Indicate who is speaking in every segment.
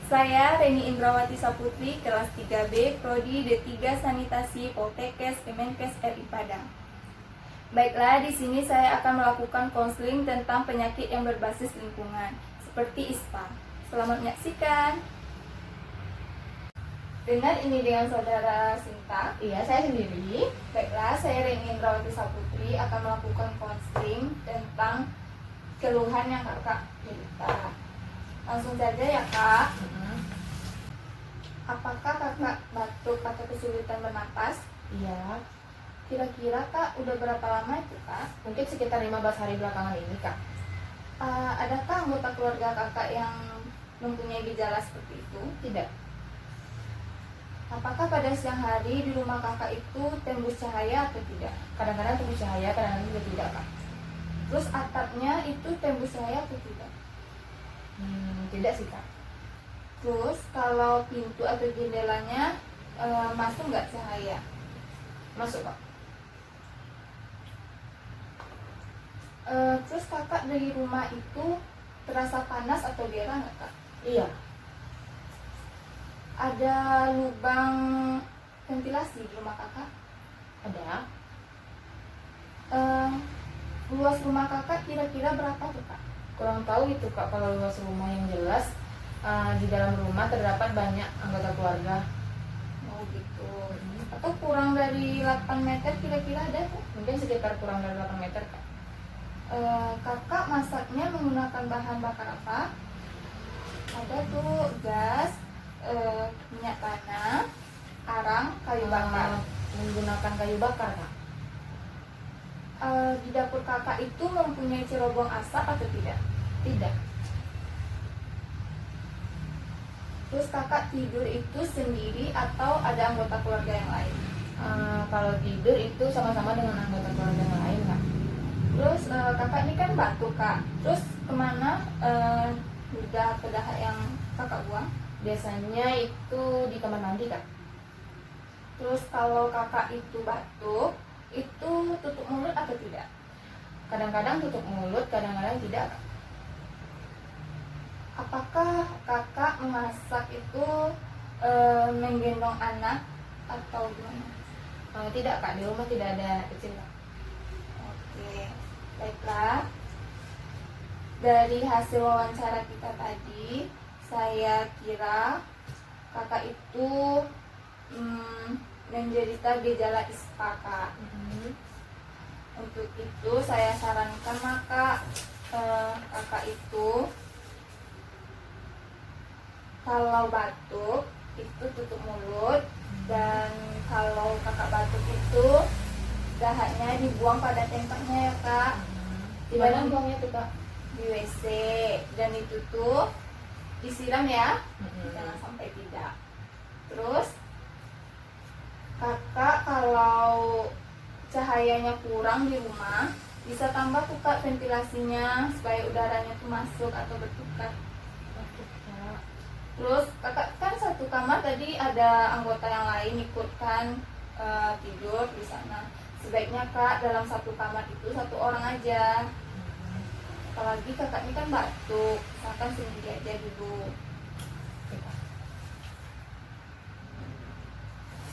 Speaker 1: Saya Reni Indrawati Saputri, kelas 3B, Prodi D3 Sanitasi Poltekkes Kemenkes RI Padang. Baiklah, di sini saya akan melakukan konseling tentang penyakit yang berbasis lingkungan, seperti ISPA. Selamat menyaksikan. Dengar ini dengan saudara Sinta.
Speaker 2: Iya, saya sendiri.
Speaker 1: Baiklah, saya Reni Indrawati Saputri akan melakukan konseling tentang keluhan yang kakak cerita. Langsung saja ya kak. Apakah kakak batuk atau kesulitan bernapas?
Speaker 2: Iya,
Speaker 1: Kira-kira kak udah berapa lama itu kak?
Speaker 2: mungkin sekitar 15 hari belakangan ini, Kak.
Speaker 1: Adakah anggota keluarga kakak yang mempunyai gejala seperti itu?
Speaker 2: Tidak.
Speaker 1: Apakah pada siang hari di rumah kakak itu tembus cahaya atau tidak?
Speaker 2: Kadang-kadang tembus cahaya, kadang-kadang juga tidak, Kak.
Speaker 1: Terus atapnya itu tembus cahaya atau tidak?
Speaker 2: Tidak sih, Kak.
Speaker 1: Terus kalau pintu atau jendelanya masuk nggak cahaya?
Speaker 2: Masuk, Kak.
Speaker 1: Terus kakak dari rumah itu terasa panas atau gerah nggak kak?
Speaker 2: Iya.
Speaker 1: Ada lubang ventilasi di rumah kakak?
Speaker 2: Ada.
Speaker 1: Luas rumah kakak kira-kira berapa tuh kak?
Speaker 2: Kurang tahu itu, Kak, kalau luas rumah yang jelas. Di dalam rumah terdapat banyak anggota keluarga.
Speaker 1: Oh gitu. Atau kurang dari 8 meter kira-kira ada tuh?
Speaker 2: Mungkin sekitar kurang dari 8 meter, Kak.
Speaker 1: Kakak masaknya menggunakan bahan bakar apa? Ada tuh gas, minyak tanah, arang, kayu bakar.
Speaker 2: Menggunakan kayu bakar, Kak.
Speaker 1: Di dapur kakak itu mempunyai cerobong asap atau tidak?
Speaker 2: Tidak.
Speaker 1: Terus kakak tidur itu sendiri atau ada anggota keluarga yang lain?
Speaker 2: Kalau tidur itu sama-sama dengan anggota keluarga yang lain, Kak.
Speaker 1: Terus kakak ini kan batuk kak. Terus kemana ludah atau dahak yang kakak buang?
Speaker 2: Biasanya itu di kamar mandi, Kak.
Speaker 1: Terus kalau kakak itu batuk, itu tutup mulut atau tidak?
Speaker 2: Kadang-kadang tutup mulut, kadang-kadang tidak, Kak.
Speaker 1: Apakah kakak memasak itu menggendong anak atau gimana?
Speaker 2: Tidak, Kak, di rumah tidak ada anak kecil, Kak.
Speaker 1: Oke, baiklah. Dari hasil wawancara kita tadi, saya kira kakak itu menderita gejala ISPA kak. Untuk itu saya sarankan maka kakak itu kalau batuk itu tutup mulut, dan kalau kakak batuk itu dahaknya dibuang pada tempatnya ya kak.
Speaker 2: Di mana buangnya tuh, Kak?
Speaker 1: Di WC, dan itu tuh disiram ya, jangan sampai tidak. Terus kakak kalau cahayanya kurang di rumah bisa tambah tuh kak ventilasinya supaya udaranya tuh masuk atau bertukar. Terus kakak kan satu kamar tadi ada anggota yang lain ikut kan tidur di sana. Sebaiknya kak dalam satu kamar itu satu orang aja. Apalagi kakak ini kan batuk, misalkan sendiri aja dulu.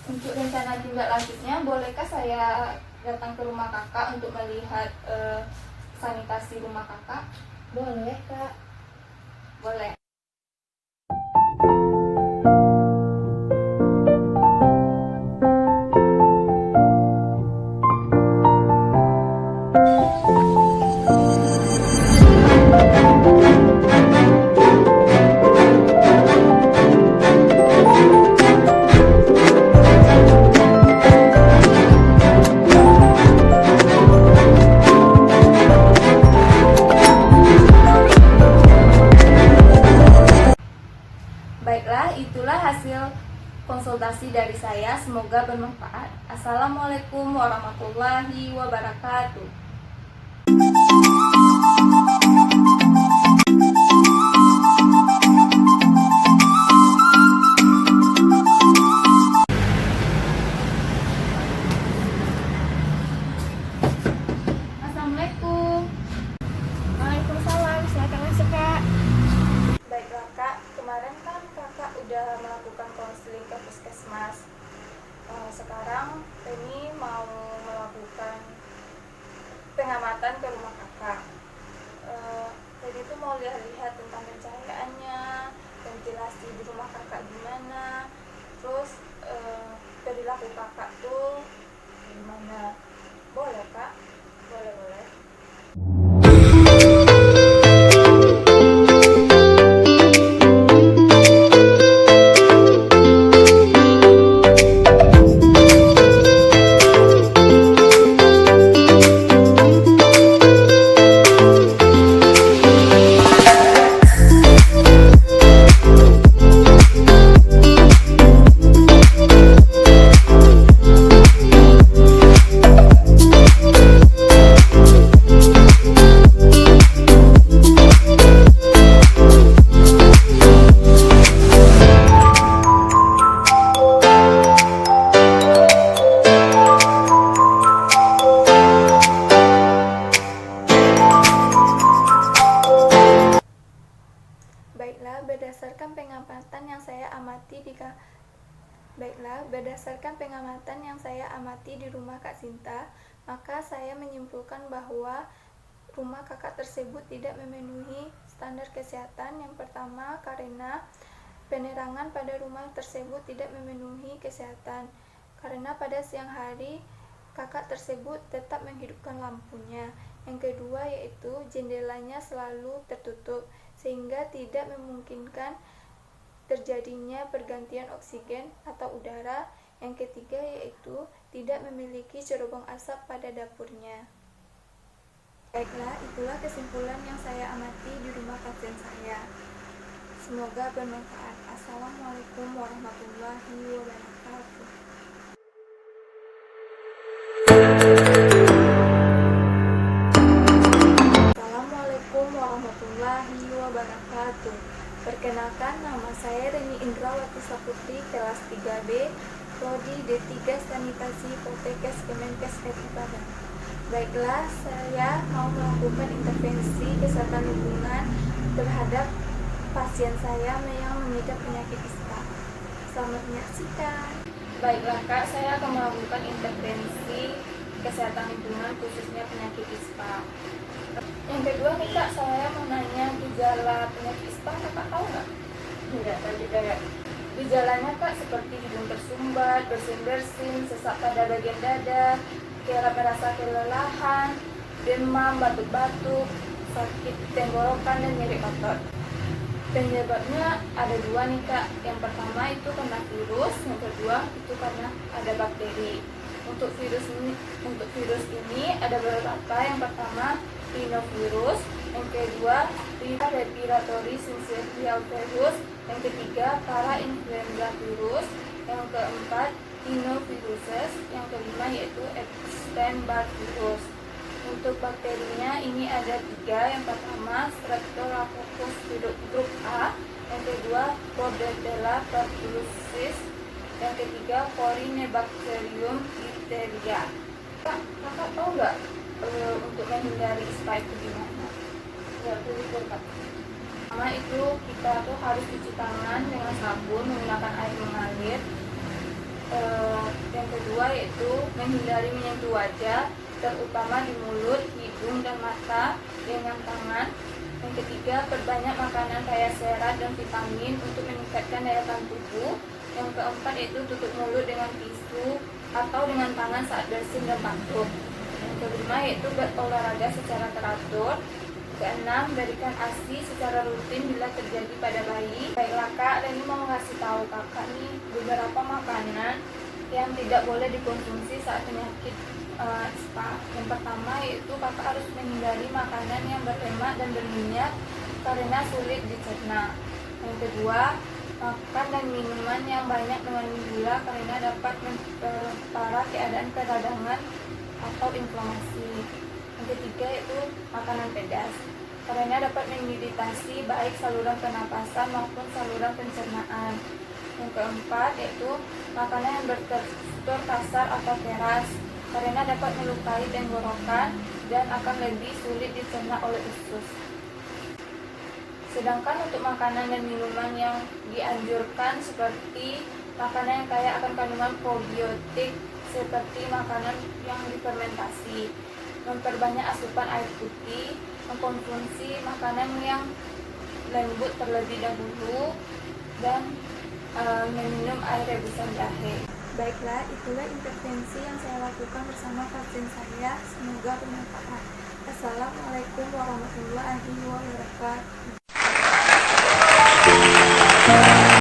Speaker 1: Untuk rencana tindak lanjutnya, bolehkah saya datang ke rumah kakak untuk melihat sanitasi rumah kakak?
Speaker 2: Boleh, Kak.
Speaker 1: Boleh. Baiklah, itulah hasil konsultasi dari saya. Semoga bermanfaat. Assalamualaikum warahmatullahi wabarakatuh. Assalamualaikum.
Speaker 2: Waalaikumsalam. Silakan masuk, Kak.
Speaker 1: Baiklah kak, kemarin kan kakak cemas. Sekarang Reni mau melakukan pengamatan ke rumah kakak. Reni tuh mau lihat-lihat tentang pencahayaannya, ventilasi di rumah kakak gimana, terus perilaku kakak tuh gimana. Boleh kak? Boleh. Berdasarkan pengamatan yang saya amati di rumah Kak Sinta, maka saya menyimpulkan bahwa rumah kakak tersebut tidak memenuhi standar kesehatan. Yang pertama, karena penerangan pada rumah tersebut tidak memenuhi kesehatan. Karena pada siang hari, kakak tersebut tetap menghidupkan lampunya. Yang kedua yaitu jendelanya selalu tertutup, sehingga tidak memungkinkan terjadinya pergantian oksigen atau udara. Yang ketiga yaitu tidak memiliki cerobong asap pada dapurnya. Baiklah, itulah kesimpulan yang saya amati di rumah pasien saya. Semoga bermanfaat. Assalamualaikum warahmatullahi wabarakatuh. Assalamualaikum warahmatullahi wabarakatuh. Perkenalkan, nama saya Reni Indrawati Saputri, kelas 3B, Prodi D3 Sanitasi Poltekkes Kemenkes RI Padang. Baiklah, saya mau melakukan intervensi kesehatan lingkungan terhadap pasien saya yang mengidap penyakit ISPA. Selamat menyaksikan. Baiklah kak, saya akan melakukan intervensi kesehatan lingkungan khususnya penyakit ISPA. Yang kedua nih kak, saya mau nanya gejala penyakit ISPA, kakak tahu nggak? Tidak, tadi kayak gejalanya kak seperti hidung tersumbat, bersin-bersin, sesak pada bagian dada, kayak merasa kelelahan, demam, batuk-batuk, sakit tenggorokan dan nyeri otot. Penyebabnya ada dua nih kak. Yang pertama itu karena virus, yang kedua itu karena ada bakteri. Untuk virus ini ada beberapa. Yang pertama rhinovirus, yang kedua respiratory syncytial virus, yang ketiga parainfluenza virus, yang keempat rhinoviruses, yang kelima yaitu Epstein-Barr virus. Untuk bakterinya ini ada 3. Yang pertama Streptococcus grup A, yang kedua Bordetella tuberculosis, yang ketiga Corynebacterium diphtheria. Kakak tahu nggak untuk menghindari ISPA itu gimana? Ya, betul kak. Pertama itu kita tuh harus cuci tangan dengan sabun menggunakan air mengalir. Yang kedua yaitu menghindari menyentuh wajah, terutama di mulut, hidung, dan mata dengan tangan. Yang ketiga, perbanyak makanan kaya serat dan vitamin untuk meningkatkan daya tahan tubuh. Yang keempat yaitu tutup mulut dengan tisu atau dengan tangan saat bersin dan batuk. Yang kelima yaitu berolahraga secara teratur. Keenam, berikan ASI secara rutin bila terjadi pada bayi. Baiklah kak, Reni mau ngasih tahu kakak nih beberapa makanan yang tidak boleh dikonsumsi saat penyakit ISPA. Yang pertama yaitu kakak harus menghindari makanan yang berlemak dan berminyak karena sulit dicerna. Yang kedua, makan dan minuman yang banyak mengandung gula karena dapat memperparah keadaan peradangan atau inflamasi. Yang ketiga yaitu makanan pedas karena dapat mengiritasi baik saluran pernapasan maupun saluran pencernaan. Yang keempat yaitu makanan yang bertekstur kasar atau keras karena dapat melukai tenggorokan dan akan lebih sulit dicerna oleh usus. Sedangkan untuk makanan dan minuman yang dianjurkan seperti makanan yang kaya akan kandungan probiotik seperti makanan yang difermentasi, memperbanyak asupan air putih, mengkonsumsi makanan yang lembut terlebih dahulu, dan meminum air rebusan jahe. Baiklah, itulah intervensi yang saya lakukan bersama pasien saya. Semoga bermanfaat. Assalamualaikum warahmatullahi wabarakatuh.